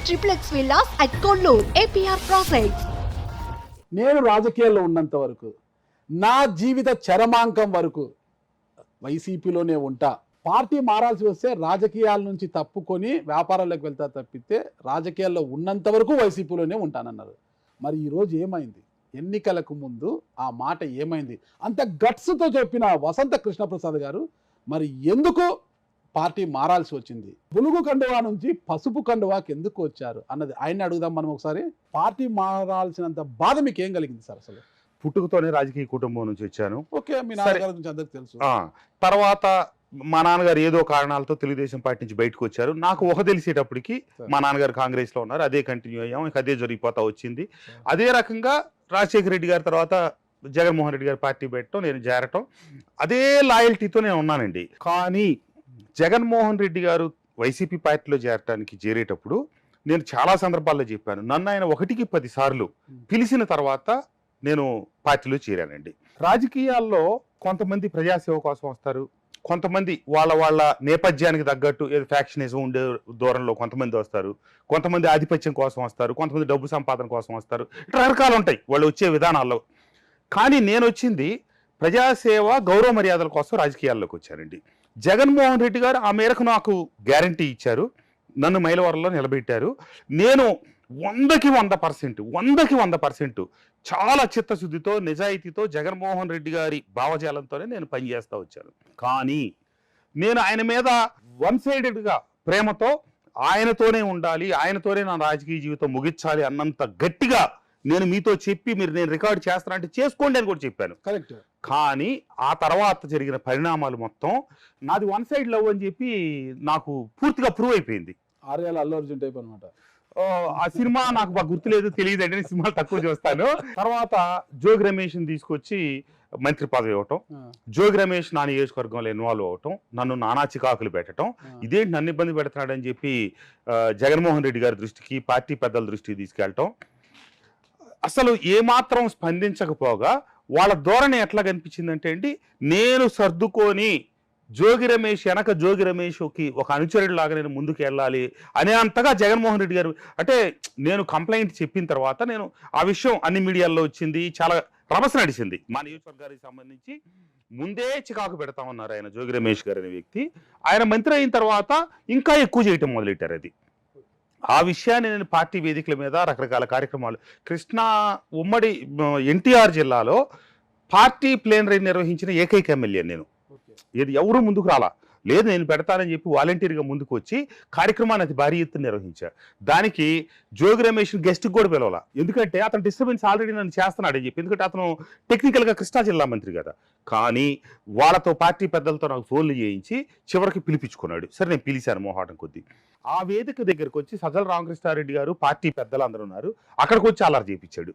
triplex villas at Kollur, APR Projects. నేను రాజకీయాల్లో ఉన్నంత వరకు నా జీవిత చరమాంకం వరకు వైసీపీలోనే ఉంటా. పార్టీ మారాల్సి వస్తే రాజకీయాల నుంచి తప్పుకొని వ్యాపారాలకు వెళ్తా తప్పితే రాజకీయాల్లో ఉన్నంత వరకు వైసీపీలోనే ఉంటానన్నారు. మరి ఈరోజు ఏమైంది? ఎన్నికలకు ముందు ఆ మాట ఏమైంది? అంత గట్స్తో చెప్పిన వసంత కృష్ణప్రసాద్ గారు మరి ఎందుకు పార్టీ మారాల్సి వచ్చింది? బులుగు కండువా నుంచి పసుపు కండువాకి ఎందుకు వచ్చారు అన్నది ఆయన అడుగుదాం మనం ఒకసారి. పార్టీ మారాల్సినంత బాధ మీకు ఏం కలిగింది సార్? అసలు పుట్టుకతోనే రాజకీయ కుటుంబం నుంచి వచ్చాను. ఓకే, మీ నాన్నగారి గురించి అందరికి తెలుసు. తర్వాత మా నాన్నగారు ఏదో కారణాలతో తెలుగుదేశం పార్టీ నుంచి బయటకు వచ్చారు. నాకు తెలిసేటప్పటికి మా నాన్నగారు కాంగ్రెస్ లో ఉన్నారు. అదే కంటిన్యూ అయ్యాం. ఇక అదే జరిగిపోతా వచ్చింది. అదే రకంగా రాజశేఖర రెడ్డి గారి తర్వాత జగన్మోహన్ రెడ్డి గారి పార్టీ పెట్టడం, నేను చేరటం, అదే లాయల్టీతో నేను ఉన్నానండి. కానీ జగన్మోహన్ రెడ్డి గారు వైసీపీ పార్టీలో చేరేటప్పుడు నేను చాలా సందర్భాల్లో చెప్పాను, నన్ను ఆయన 1కి 10 సార్లు పిలిచిన తర్వాత నేను పార్టీలో చేరానండి. రాజకీయాల్లో కొంతమంది ప్రజాసేవ కోసం వస్తారు, కొంతమంది వాళ్ళ నేపథ్యానికి తగ్గట్టు ఏదో ఫ్యాక్షనిజం ఉండే దూరంలో కొంతమంది వస్తారు, కొంతమంది ఆధిపత్యం కోసం వస్తారు, కొంతమంది డబ్బు సంపాదన కోసం వస్తారు. ఇట్లా రకరకాలు ఉంటాయి వాళ్ళు వచ్చే విధానాల్లో. కానీ నేను వచ్చింది ప్రజాసేవ, గౌరవ మర్యాదల కోసం రాజకీయాల్లోకి వచ్చానండి. జగన్మోహన్ రెడ్డి గారు ఆ మేరకు నాకు గ్యారంటీ ఇచ్చారు, నన్ను మైలవరంలో నిలబెట్టారు. నేను 100కి 100% చాలా చిత్తశుద్ధితో, నిజాయితీతో జగన్మోహన్ రెడ్డి గారి భావజాలంతోనే నేను పనిచేస్తూ వచ్చాను. కానీ నేను ఆయన మీద వన్ సైడెడ్గా ప్రేమతో ఆయనతోనే ఉండాలి, ఆయనతోనే నా రాజకీయ జీవితం ముగించాలి అన్నంత గట్టిగా నేను మీతో చెప్పి నేను రికార్డు చేస్తాను అంటే చేసుకోండి అని కూడా చెప్పాను. కరెక్ట్. కానీ ఆ తర్వాత జరిగిన పరిణామాలు మొత్తం నాది వన్ సైడ్ లవ్ అని చెప్పి నాకు పూర్తిగా ప్రూవ్ అయిపోయింది. ఆర్యాల అల్లు అర్జున్ టైప్ అనమాట. ఆ సినిమా నాకు బాగా గుర్తులేదు, తెలియదు అంటే సినిమాలు తక్కువ చూస్తాను. తర్వాత జోగి రమేష్ తీసుకొచ్చి మంత్రి పదవి ఇవ్వటం, జోగి రమేష్ నా నియోజకవర్గంలో ఇన్వాల్వ్ అవటం, నన్ను నానా చికాకులు పెట్టడం, ఇదేంటి నన్ను ఇబ్బంది పెడుతున్నాడని చెప్పి జగన్మోహన్ రెడ్డి గారి దృష్టికి, పార్టీ పెద్దల దృష్టికి తీసుకెళ్ళటం. అసలు ఏమాత్రం స్పందించకపోగా వాళ్ళ ధోరణి ఎట్లా కనిపించిందంటే అండి, నేను సర్దుకొని జోగి రమేష్కి ఒక అనుచరుడిలాగా నేను ముందుకు వెళ్ళాలి అనే అంతగా జగన్మోహన్ రెడ్డి గారు, అంటే నేను కంప్లైంట్ చెప్పిన తర్వాత నేను ఆ విషయం అన్ని మీడియాల్లో వచ్చింది, చాలా రభస నడిచింది. మా నియోజకవర్గానికి సంబంధించి ముందే చికాకు పెడతామన్నారు ఆయన, జోగి రమేష్ గారు అనే వ్యక్తి. ఆయన మంత్రి అయిన తర్వాత ఇంకా ఎక్కువ చేయటం మొదలెట్టారు. అది ఆ విషయాన్ని నేను పార్టీ వేదికల మీద రకరకాల కార్యక్రమాలు, కృష్ణా ఉమ్మడి ఎన్టీఆర్ జిల్లాలో పార్టీ ప్లేనరీ నిర్వహించిన ఏకైక ఎమ్మెల్యే నేను. ఇది ఎవరు ముందుకు రాలా, లేదు నేను పెడతానని చెప్పి వాలంటీర్గా ముందుకు వచ్చి కార్యక్రమాన్ని అతి భారీ ఎత్తున నిర్వహించారు. దానికి జోగి రమేష్ గెస్ట్కి కూడా పిలవాల, ఎందుకంటే అతను డిస్టర్బెన్స్ ఆల్రెడీ నన్ను చేస్తున్నాడని చెప్పి, ఎందుకంటే అతను టెక్నికల్గా కృష్ణా జిల్లా మంత్రి కదా. కానీ వాళ్ళతో పార్టీ పెద్దలతో నాకు ఫోన్లు చేయించి చివరికి పిలిపించుకున్నాడు. సరే నేను పిలిచాను మొహాటం కొద్దీ. ఆ వేదిక దగ్గరకు వచ్చి సజ్జల రామకృష్ణారెడ్డి గారు, పార్టీ పెద్దలు అందరూ ఉన్నారు, అక్కడికి వచ్చి అల్లరి చేయించాడు.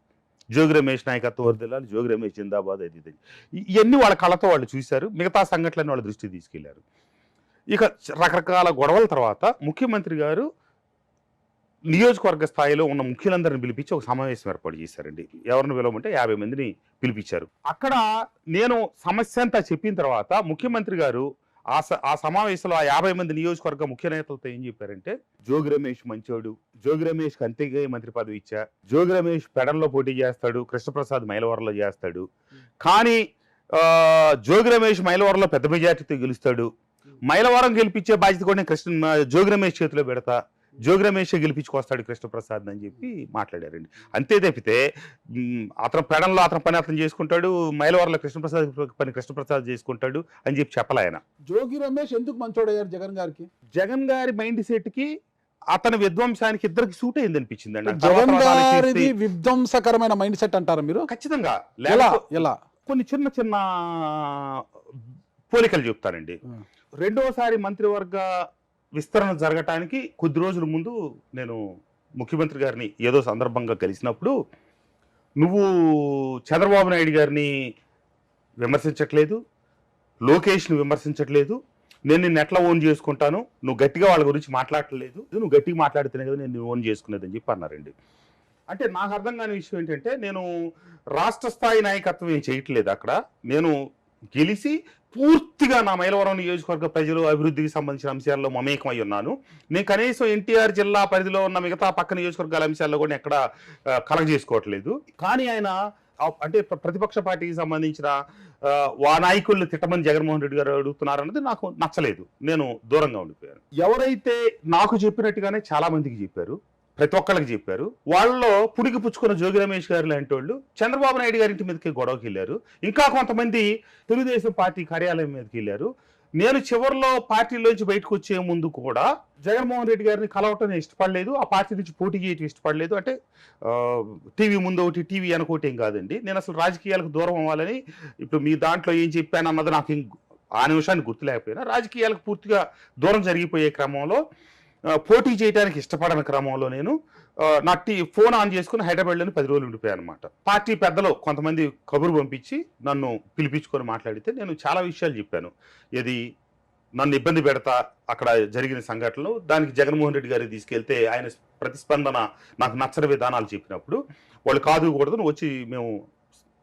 జోగి రమేష్ నాయకత్వం వర్దిల్లాలి, జోగి రమేష్ జిందాబాద్, అది ఇవన్నీ వాళ్ళ కళ్ళతో వాళ్ళు చూశారు. మిగతా సంఘటనలను వాళ్ళ దృష్టికి తీసుకెళ్లారు. ఇక రకరకాల గొడవల తర్వాత ముఖ్యమంత్రి గారు నియోజకవర్గ స్థాయిలో ఉన్న ముఖ్యులందరిని పిలిపించి ఒక సమావేశం ఏర్పాటు చేశారండి. ఎవరిని పిలవమంటే 50 మందిని పిలిపించారు. అక్కడ నేను సమస్య అంతా చెప్పిన తర్వాత ముఖ్యమంత్రి గారు ఆ సమావేశంలో ఆ 50 మంది నియోజకవర్గ ముఖ్య నేతలతో ఏం చెప్పారంటే, జోగి రమేష్ మంచోడు, జోగి రమేష్కి అంతేగా మంత్రి పదవి ఇచ్చా, జోగి రమేష్ పెడల్లో పోటీ చేస్తాడు, కృష్ణప్రసాద్ మైలవరంలో చేస్తాడు, కానీ జోగి రమేష్ మైలవరంలో పెద్ద మెజార్టీతో గెలుస్తాడు, మైలవరం గెలిపించే బాధ్యత కూడా నేను జోగి రమేష్ చేతిలో పెడతా, జోగి రమేష్ గెలిపించుకొస్తాడు కృష్ణప్రసాద్ అని చెప్పి మాట్లాడారండి. అంతే తప్పితే అతను పెడంలో అతని పని అతను చేసుకుంటాడు, మైలవరంలో కృష్ణప్రసాద్ చేసుకుంటాడు అని చెప్పి చెప్పలే ఆయన. జోగి రమేష్ ఎందుకు మంచోడయ్యారు జగన్ గారికి? జగన్ గారి మైండ్ సెట్ కి, అతని విధ్వంసానికి ఇద్దరికి సూట్ అయింది అనిపించింది అండి. జగన్ గారిది విధ్వంసకరమైన మైండ్ సెట్ అంటారా మీరు? ఖచ్చితంగా. ఎలా కొన్ని చిన్న పోలికలు చెప్తానండి. రెండోసారి మంత్రివర్గ విస్తరణ జరగటానికి కొద్ది రోజుల ముందు నేను ముఖ్యమంత్రి గారిని ఏదో సందర్భంగా కలిసినప్పుడు, నువ్వు చంద్రబాబు నాయుడు గారిని విమర్శించట్లేదు, లోకేష్ని విమర్శించట్లేదు, నేను నిన్ను ఎట్లా ఓన్ చేసుకుంటాను, నువ్వు గట్టిగా వాళ్ళ గురించి మాట్లాడట్లేదు, నువ్వు గట్టిగా మాట్లాడితేనే కదా నేను ఓన్ చేసుకునేది అని చెప్పి అన్నారండి. అంటే నాకు అర్థం కాని విషయం ఏంటంటే, నేను రాష్ట్ర స్థాయి నాయకత్వం ఏం చేయట్లేదు అక్కడ, నేను గెలిచి పూర్తిగా నా మైలవరం నియోజకవర్గ ప్రజలు అభివృద్ధికి సంబంధించిన అంశాల్లో మమేకమై ఉన్నాను. నేను కనీసం ఎన్టీఆర్ జిల్లా పరిధిలో ఉన్న మిగతా పక్క నియోజకవర్గాల అంశాల్లో కూడా ఎక్కడ కలగజేసుకోవట్లేదు. కానీ ఆయన అంటే ప్రతిపక్ష పార్టీకి సంబంధించిన ఆ నాయకులను తిట్టమని జగన్మోహన్ రెడ్డి గారు అడుగుతున్నారన్నది నాకు నచ్చలేదు. నేను దూరంగా ఉండిపోయాను. ఎవరైతే నాకు చెప్పినట్టుగానే చాలా మందికి చెప్పారు, ప్రతి ఒక్కళ్ళకి చెప్పారు, వాళ్ళలో పుడికి పుచ్చుకున్న జోగి రమేష్ గారు లాంటి వాళ్ళు చంద్రబాబు నాయుడు గారి ఇంటి మీదకి గొడవకి వెళ్ళారు. ఇంకా కొంతమంది తెలుగుదేశం పార్టీ కార్యాలయం మీదకి వెళ్ళారు. నేను చివరిలో పార్టీలోంచి బయటకు వచ్చే ముందు కూడా జగన్మోహన్ రెడ్డి గారిని కలవటం ఇష్టపడలేదు, ఆ పార్టీ నుంచి పోటీ చేయటం ఇష్టపడలేదు. అంటే టీవీ ముందు ఒకటి టీవీ అనుకోటి ఏం కాదండి. నేను అసలు రాజకీయాలకు దూరం అవ్వాలని ఇప్పుడు మీ దాంట్లో ఏం చెప్పాను అన్నది నాకు ఆ నిమిషాన్ని గుర్తులేకపోయినా రాజకీయాలకు పూర్తిగా దూరం జరిగిపోయే క్రమంలో పోటీ చేయడానికి ఇష్టపడని క్రమంలో నేను నా ఫోన్ ఆన్ చేసుకుని హైదరాబాద్లోని 10 రోజులు ఉండిపోయాను అనమాట. పార్టీ పెద్దలు కొంతమంది కబురు పంపించి నన్ను పిలిపించుకొని మాట్లాడితే నేను చాలా విషయాలు చెప్పాను. ఇది నన్ను ఇబ్బంది పెడతా అక్కడ జరిగిన సంఘటనలు, దానికి జగన్మోహన్ రెడ్డి గారికి తీసుకెళ్తే ఆయన ప్రతిస్పందన నాకు నచ్చని విధానాలు చెప్పినప్పుడు వాళ్ళు కాదు కూడదు, నువ్వు వచ్చి మేము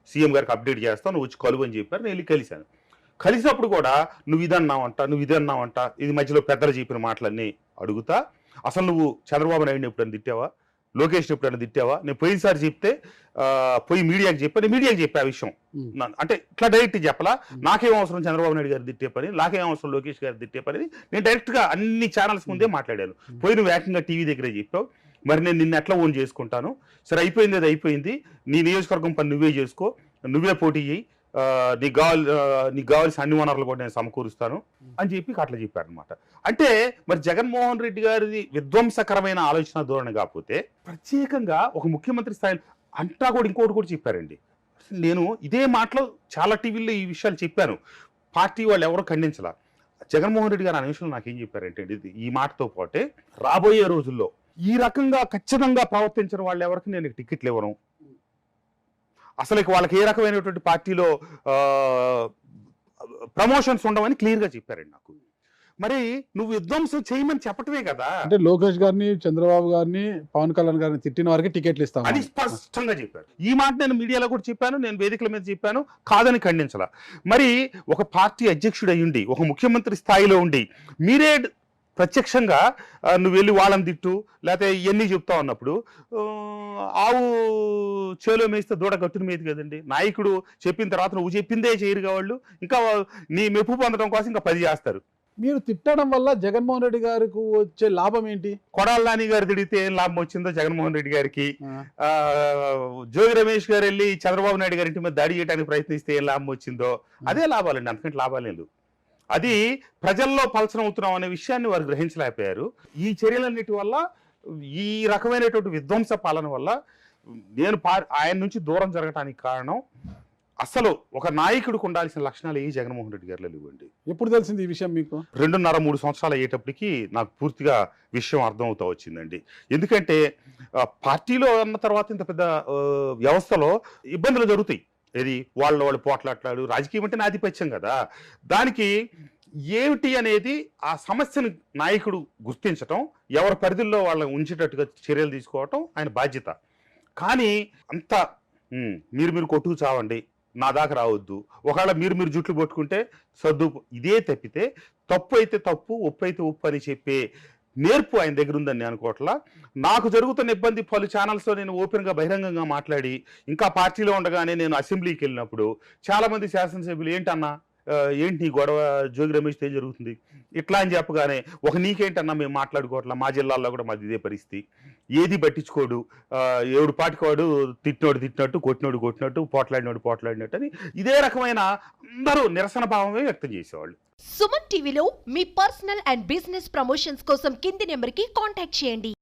సీఎం గారికి అప్డేట్ చేస్తాం, నువ్వు వచ్చి కలువు అని చెప్పారు. నేను వెళ్ళి కలిశాను. కలిసినప్పుడు కూడా నువ్వు ఇది అన్నావంట, ఇది మధ్యలో పెద్దలు చెప్పిన మాటలన్నీ అడుగుతా. అసలు నువ్వు చంద్రబాబు నాయుడిని ఎప్పుడైనా తిట్టావా, లోకేష్ని ఎప్పుడైనా తిట్టావా? నేను పోయినసారి చెప్తే పోయి మీడియాకి చెప్పాను, మీడియాకి చెప్పే ఆ విషయం. అంటే ఇట్లా డైరెక్ట్ చెప్పలా, నాకేం అవసరం చంద్రబాబు నాయుడు గారు తిట్టే పని, నాకేం అవసరం లోకేష్ గారు తిట్టే పని, నేను డైరెక్ట్గా అన్ని ఛానల్స్ ముందే మాట్లాడాను. పోయి నువ్వు ఏకంగా టీవీ దగ్గరే చెప్పావు, మరి నేను నిన్ను ఎట్లా ఓన్ చేసుకుంటాను? సరే అయిపోయింది, అది అయిపోయింది, నీ నియోజకవర్గం పని నువ్వే చేసుకో, నువ్వే పోటీ చేయి, నీకు కావాల్సిన అన్ని వనరులు కూడా నేను సమకూరుస్తాను అని చెప్పి అట్లా చెప్పారనమాట. అంటే మరి జగన్మోహన్ రెడ్డి గారిది విధ్వంసకరమైన ఆలోచన ధోరణి కాకపోతే ప్రత్యేకంగా ఒక ముఖ్యమంత్రి స్థాయిలో అంటా కూడా ఇంకోటి కూడా చెప్పారండి. నేను ఇదే మాటలో చాలా టీవీల్లో ఈ విషయాలు చెప్పాను, పార్టీ వాళ్ళు ఎవరో ఖండించలా. జగన్మోహన్ రెడ్డి గారు ఆ నిమిషంలో నాకేం చెప్పారంటే ఈ మాటతో పాటే రాబోయే రోజుల్లో ఈ రకంగా ఖచ్చితంగా ప్రవర్తించిన వాళ్ళు ఎవరికి నేను టికెట్లు ఇవ్వను, అసలు వాళ్ళకి ఏ రకమైనటువంటి పార్టీలో ప్రమోషన్స్ ఉండవని క్లియర్గా చెప్పారండి నాకు. మరి నువ్వు విధ్వంసం చేయమని చెప్పటమే కదా. అంటే లోకేష్ గారిని, చంద్రబాబు గారిని, పవన్ కళ్యాణ్ గారిని తిట్టిన వారికి టికెట్లు ఇస్తాం అని స్పష్టంగా చెప్పారు. ఈ మాట నేను మీడియాలో కూడా చెప్పాను, నేను వేదికల మీద చెప్పాను, కాదని ఖండించాల. మరి ఒక పార్టీ అధ్యక్షుడు అయ్యుండి, ఒక ముఖ్యమంత్రి స్థాయిలో ఉండి మీరే ప్రత్యక్షంగా నువ్వు వెళ్ళి వాళ్ళని తిట్టు లేకపోతే ఇవన్నీ చెప్తావు అన్నప్పుడు ఆవు చేలో మేస్తే దూడ గట్టును మేది కదండి. నాయకుడు చెప్పిన తర్వాత నువ్వు చెప్పిందే చేయరుగా వాళ్ళు, ఇంకా నీ మెప్పు పొందడం కోసం ఇంకా 10 చేస్తారు. మీరు తిట్టడం వల్ల జగన్మోహన్ రెడ్డి గారికి వచ్చే లాభం ఏంటి? కొడాల నాని గారు తిడితే ఏం లాభం వచ్చిందో జగన్మోహన్ రెడ్డి గారికి, జోగి రమేష్ గారు వెళ్ళి చంద్రబాబు నాయుడు గారి ఇంటి మీద దాడి చేయడానికి ప్రయత్నిస్తే ఏం లాభం వచ్చిందో అదే లాభాలండి, అంతకంటే లాభాలేదు. అది ప్రజల్లో పలచన అవుతున్నాం అనే విషయాన్ని వారు గ్రహించలేకపోయారు. ఈ చర్యలన్నిటి వల్ల, ఈ రకమైనటువంటి విధ్వంస పాలన వల్ల నేను ఆయన నుంచి దూరం జరగడానికి కారణం అసలు ఒక నాయకుడికి ఉండాల్సిన లక్షణాలు ఏ జగన్మోహన్ రెడ్డి గారిలో ఇవ్వండి. ఎప్పుడు తెలిసింది ఈ విషయం మీకు? 2.5-3 సంవత్సరాలు అయ్యేటప్పటికి నాకు పూర్తిగా విషయం అర్థమవుతా వచ్చిందండి. ఎందుకంటే పార్టీలో అన్న తర్వాత ఇంత పెద్ద వ్యవస్థలో ఇబ్బందులు జరుగుతాయి. ఇది వాళ్ళు పోట్లాట్లాడు, రాజకీయం అంటే ఆధిపత్యం కదా. దానికి ఏమిటి అనేది ఆ సమస్యను నాయకుడు గుర్తించటం, ఎవరి పరిధిలో వాళ్ళని ఉంచేటట్టుగా చర్యలు తీసుకోవటం ఆయన బాధ్యత. కానీ అంతా మీరు కొట్టుకు చావండి, నా దాకా రావద్దు, ఒకవేళ మీరు జుట్లు పట్టుకుంటే సర్దు, ఇదే తప్పితే తప్పు అయితే తప్పు, ఒప్పు అయితే ఒప్పు అని చెప్పే నేర్పు ఆయన దగ్గర ఉందని నేను అనుకోవట్లా. నాకు జరుగుతున్న ఇబ్బంది పలు ఛానల్స్లో నేను ఓపెన్గా బహిరంగంగా మాట్లాడి, ఇంకా పార్టీలో ఉండగానే నేను అసెంబ్లీకి వెళ్ళినప్పుడు చాలామంది శాసనసభ్యులు ఏంటన్నా ఏంటి నీ గొడవ జోగి రమేష్ ఏం జరుగుతుంది ఇట్లా అని చెప్పగానే, ఒక నీకేంటన్నా మేము మాట్లాడుకోవట్లా, మా జిల్లాల్లో కూడా మాది ఇదే పరిస్థితి, ఏది పట్టించుకోడు, ఎవడు పాటికోడు, తిట్టినట్టు కొట్టినట్టు పోట్లాడినట్టు అని ఇదే రకమైన అందరూ నిరసన భావమే వ్యక్తం చేసేవాళ్ళు. సుమన్ టీవీలో మీ పర్సనల్ అండ్ బిజినెస్ ప్రమోషన్స్ కోసం కింది నెంబర్కి కాంటాక్ట్ చేయండి.